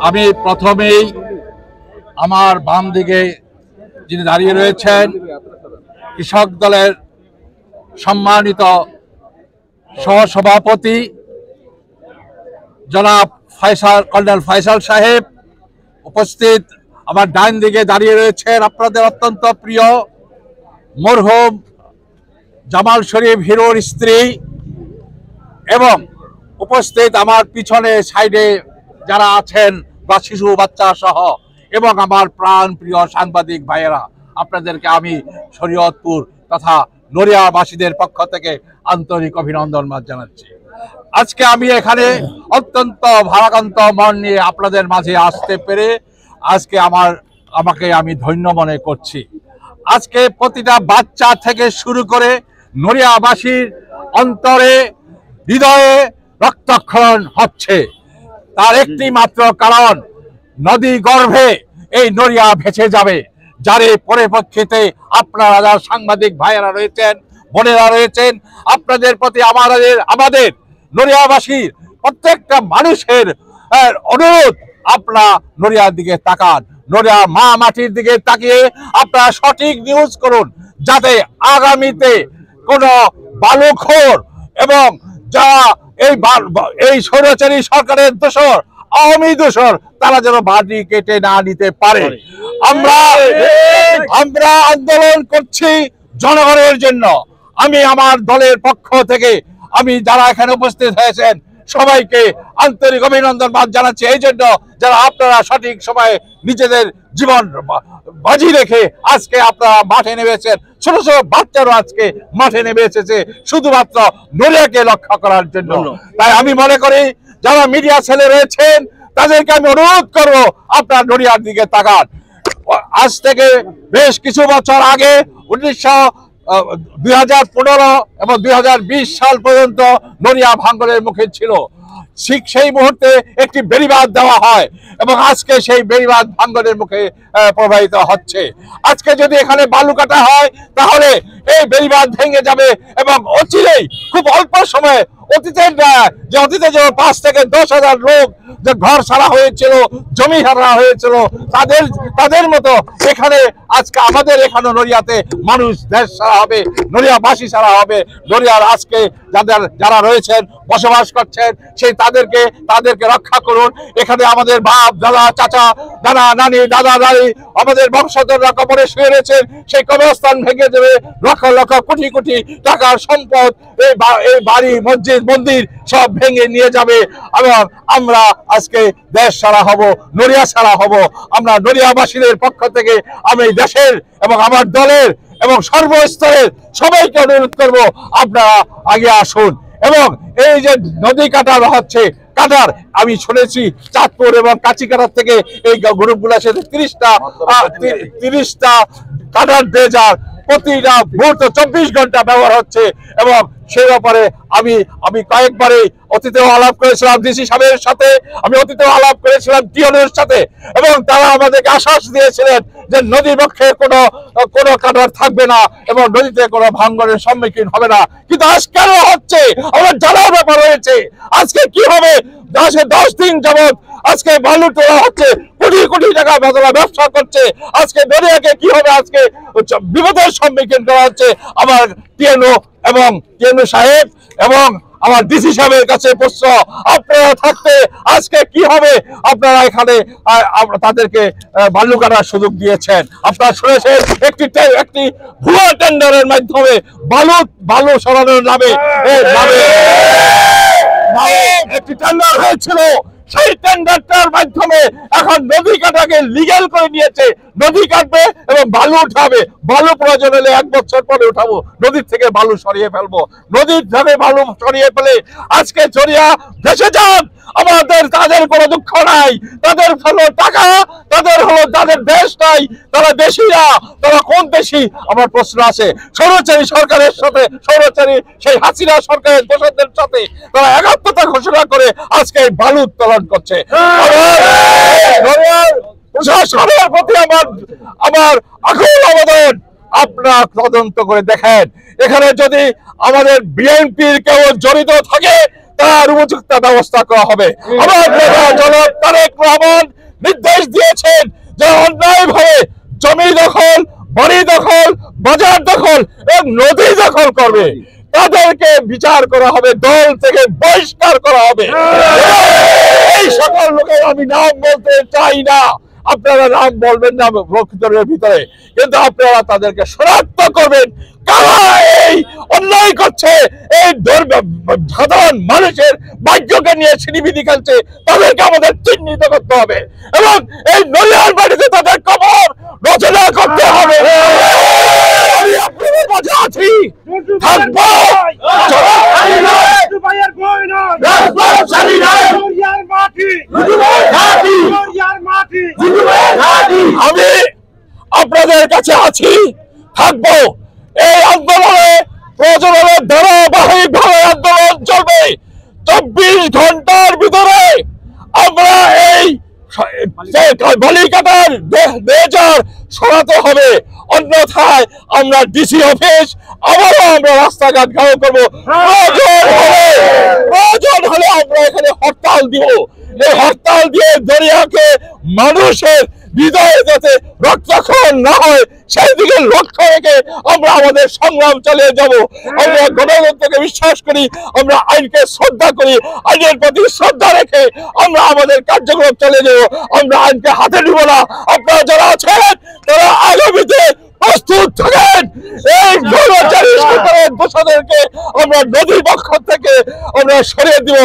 আমি প্রথমেই আমার বাম দিকে যিনি দাঁড়িয়ে রয়েছেন কৃষক দলের সম্মানিত সহসভাপতি জনাব কর্নেল ফয়সাল সাহেব, উপস্থিত আমার ডান দিকে দাঁড়িয়ে রয়েছেন আপনাদের অত্যন্ত প্রিয় মরহুম জামাল শরীফ হিরোর স্ত্রী, এবং উপস্থিত আমার পিছনে সাইডে যারা আছেন বা শিশু বাচ্চা সহ, এবং আমার প্রাণ প্রিয় সাংবাদিক ভাইয়েরা, আপনাদেরকে আমি শরীয়তপুর তথা নড়িয়াবাসীদের পক্ষ থেকে আন্তরিক অভিনন্দন জানাচ্ছি। আজকে আমি এখানে অত্যন্ত ভারাক্রান্ত মন নিয়ে আপনাদের মাঝে আসতে পেরে আজকে আমাকে আমি ধন্য মনে করছি। আজকে প্রতিটা বাচ্চা থেকে শুরু করে নড়িয়াবাসীর অন্তরে হৃদয়ে রক্তক্ষরণ হচ্ছে। তার একটি মাত্র কারণ, নদী গর্ভে এই নড়িয়া ভেসে যাবে, যার পরিপ্রেক্ষিতে আপনারা যারা সাংবাদিক ভাইয়েরা রয়েছেন, বোনেরা রয়েছেন, আপনাদের প্রতি আমাদের নড়িয়াবাসীর প্রত্যেকটা মানুষের অনুরোধ, আপনারা নড়িয়ার দিকে তাকান, নড়িয়া মা মাটির দিকে তাকিয়ে আপনারা সঠিক নিউজ করুন, যাতে আগামীতে কোনো বালুখোর এবং যারা এই স্বৈরাচারী সরকারের দোসর, আওয়ামী দোসর, তারা যেন বাড়ি কেটে না নিতে পারে। আমরা আন্দোলন করছি জনগণের জন্য। আমি আমার দলের পক্ষ থেকে আমি যারা এখানে উপস্থিত হয়েছেন সবাইকে আন্তরিক অভিনন্দন জানাচ্ছি, এই জন্য যারা আপনারা সঠিক সময়ে নিজেদের জীবন বাজি রেখে আজকে আপনারা মাঠে নেমেছেন। ছোট ছোট বাচ্চারও আজকে মাঠে নেমে এসেছে শুধুমাত্র নড়িয়াকে রক্ষা করার জন্য। তাই আমি মনে করি যারা মিডিয়া ছেলে রয়েছেন তাদেরকে আমি অনুরোধ করবো, আপনারা নড়িয়ার দিকে তাকান। আজ থেকে বেশ কিছু বছর আগে 2015 এবং 2020 সাল পর্যন্ত নড়িয়া ভাঙ্গনের মুখে ছিল। ঠিক সেই মুহূর্তে একটি বেড়িবাঁধ দেওয়া হয় এবং আজকে সেই বেড়িবাঁধ ভাঙ্গনের মুখে প্রবাহিত হচ্ছে। আজকে যদি এখানে বালু কাটা হয় তাহলে এই বেড়িবাঁধ ভেঙে যাবে এবং অচিরেই খুব অল্প সময়ে অতীতে যে 5 থেকে 10,000 লোক যে ঘর ছাড়া হয়েছিল, জমি হারা হয়েছিল, তাদের মতো এখানে আজকে আমাদের এখানে নড়িয়াতে মানুষ দেশ ছাড়া হবে, নড়িয়াবাসী ছাড়া হবে। নড়িয়ার আজকে যারা রয়েছেন বসবাস করছেন সেই তাদেরকে রক্ষা করুন। এখানে আমাদের বাপ দাদা চাচা নানা নানি দাদা দাদি আমাদের বংশধররা কবরে শুয়ে রয়েছেন, সেই কবরস্থান ভেঙে দেবে, লক্ষ লক্ষ কোটি কোটি টাকার সম্পদ, এই বাড়ি মসজিদ মন্দির সব ভেঙে নিয়ে যাবে এবং আমরা আজকে দেশ ছাড়া হব, নড়িয়া ছাড়া হব। আমরা নড়িয়াবাসীদের পক্ষ থেকে আমি দেশের এবং আমার দলের এবং সর্বস্তরের সবাইকে অনুরোধ করব, আপনারা আগে আসুন। এবং এই যে নদী কাটার হচ্ছে, আমি শুনেছি চাঁদপুর এবং কাঁচিকাটার থেকে এই গ্রুপগুলোর সাথে 30টা কাটার ড্রেজার প্রতিটা মুহূর্তে 24 ঘন্টা ব্যবহার হচ্ছে। এবং সেই ব্যাপারে আমি কয়েকবারই অতীতেও আলাপ করেছিলাম ডিসি সাহেবের সাথে, আমি অতীতেও আলাপ করেছিলাম টিওনের সাথে, এবং তারা আমাদেরকে আশ্বাস দিয়েছিলেন যে নদী পক্ষে কোনো কাটার থাকবে না এবং নদীতে কোনো ভাঙ্গনের সম্মুখীন হবে না। কিন্তু আজ কেন হচ্ছে আমার জানার ব্যাপার রয়েছে। আজকে কি হবে? 10 দিন যাবৎ আজকে বালু তোলা হচ্ছে, কোটি কোটি টাকা ব্যবসা করছে। আজকে নড়িয়াকে কি হবে? আজকে বিপদের সম্মুখীন করা হচ্ছে। আমার টিএনও সাহেব এবং আমার ডিসি সাহেবের কাছে প্রশ্ন, আপনারা থাকতে আজকে কি হবে? আপনারা এখানে তাদেরকে বালু কাটার সুযোগ দিয়েছেন। আপনারা শুনেছেন একটি ভুয়া টেন্ডারের মাধ্যমে বালু সরানোর নামে একটি টেন্ডার হয়েছিল। সেই টেন্ডারটার মাধ্যমে এখন নদী কাটাকে লিগ্যাল করে নিয়েছে। নদী কাটবে এবং বালু উঠাবে, বালু প্রয়োজন হলে 1 বছর পরে উঠাবো, নদীর থেকে বালু সরিয়ে ফেলবো। নদীর থেকে বালু সরিয়ে ফেলে আজকে নড়িয়া ভেসে যান। তাদের কোনো দুঃখ নাই, তাদের হলো টাকা, তাদের দেশ নাই, তারা দেশি না। তারা কোন দেশি? আমার প্রশ্ন আছে। স্বৈরাচারী সরকারের সাথে, স্বৈরাচারী সেই হাসিনা সরকারের দোষরদের সাথে তারা একাত্মতা ঘোষণা করে আজকে বালু উত্তোলন করছে। প্রশাসনের প্রতি আমার আকুল আবেদন, আপনারা তদন্ত করে দেখেন। এখানে যদি আমাদের বিএনপির কেউ জড়িত থাকে তার উপযুক্ত ব্যবস্থা করা হবে। আমার নেতা জনাব তারেক রহমান নির্দেশ দিয়েছেন যে অন্যায়ভাবে জমি দখল, বাড়ি দখল, বাজার দখল এবং নদী দখল করবে তাদেরকে বিচার করা হবে, দল থেকে বহিষ্কার করা হবে। এই সকল লোকের আমি নাম বলতে চাই না, আপনারা নাম বলবেন না বক্তব্যের ভিতরে, কিন্তু আপনারা তাদেরকে শনাক্ত করবেন কারা এই অন্যায় করছে, এই সাধারণ মানুষের ভাগ্যকে নিয়ে ছিনিমিনি খেলছে, তাদেরকে আমাদের চিহ্নিত করতে হবে এবং এই নলিয়ার বাড়িতে তাদের কবর রচনা করতে হবে। আমি আপনাদের মাঝে আছি, থাকবো, আমি আপনাদের কাছে আছি, থাকবো। এই আন্দোলনে প্রয়োজন হলে ধারাবাহিক ভাবে আন্দোলন চলবে। 24 ঘন্টার ভিতরে আমরা এই বালিকাটার মেজর সরাতে হবে, অন্যথায় আমরা ডিসি অফিস আবারও আমরা রাস্তাঘাট ঘেরাও করবো। প্রয়োজন হলে আমরা এখানে হরতাল দিব। এই হরতাল দিয়ে দরিয়াকে মানুষের হৃদয়ে যাতে রক্তক্ষরণ না হয় সেই দিকে লক্ষ্য রেখে আমরা আমাদের সংগ্রাম চালিয়ে যাব। আমরা গণতন্ত্রকে বিশ্বাস করি, আমরা আইনকে শ্রদ্ধা করি, আইনের প্রতি শ্রদ্ধা রেখে আমরা আমাদের কার্যক্রম চালিয়ে যাব। আমরা আইনকে হাতে নিব না। আপনারা যারা আছেন তারা আগামীতে প্রস্তুত থাকেন। এই দোষদেরকে আমরা নদীর পক্ষ থেকে আমরা সরিয়ে দিব,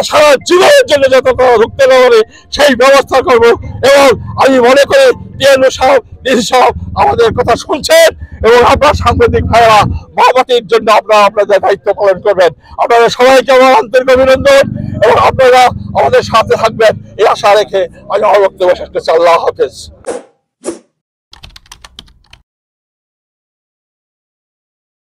সারা জীবনের জন্য যত রুখতে না পারে সেই ব্যবস্থা করব। এবং আমি মনে করি টিএনও সাহেব, ডিসি সাহেব আমাদের কথা শুনছেন এবং আপনার সাংবাদিক ভাইরা মহামাটির জন্য আপনারা আপনাদের দায়িত্ব পালন করবেন। আপনাদের সবাইকে আমার আন্তরিক অভিনন্দন এবং আপনারা আমাদের সাথে থাকবেন এই আশা রেখে আমি আমার বক্তব্য শেষ করছি। আল্লাহ হাফেজ।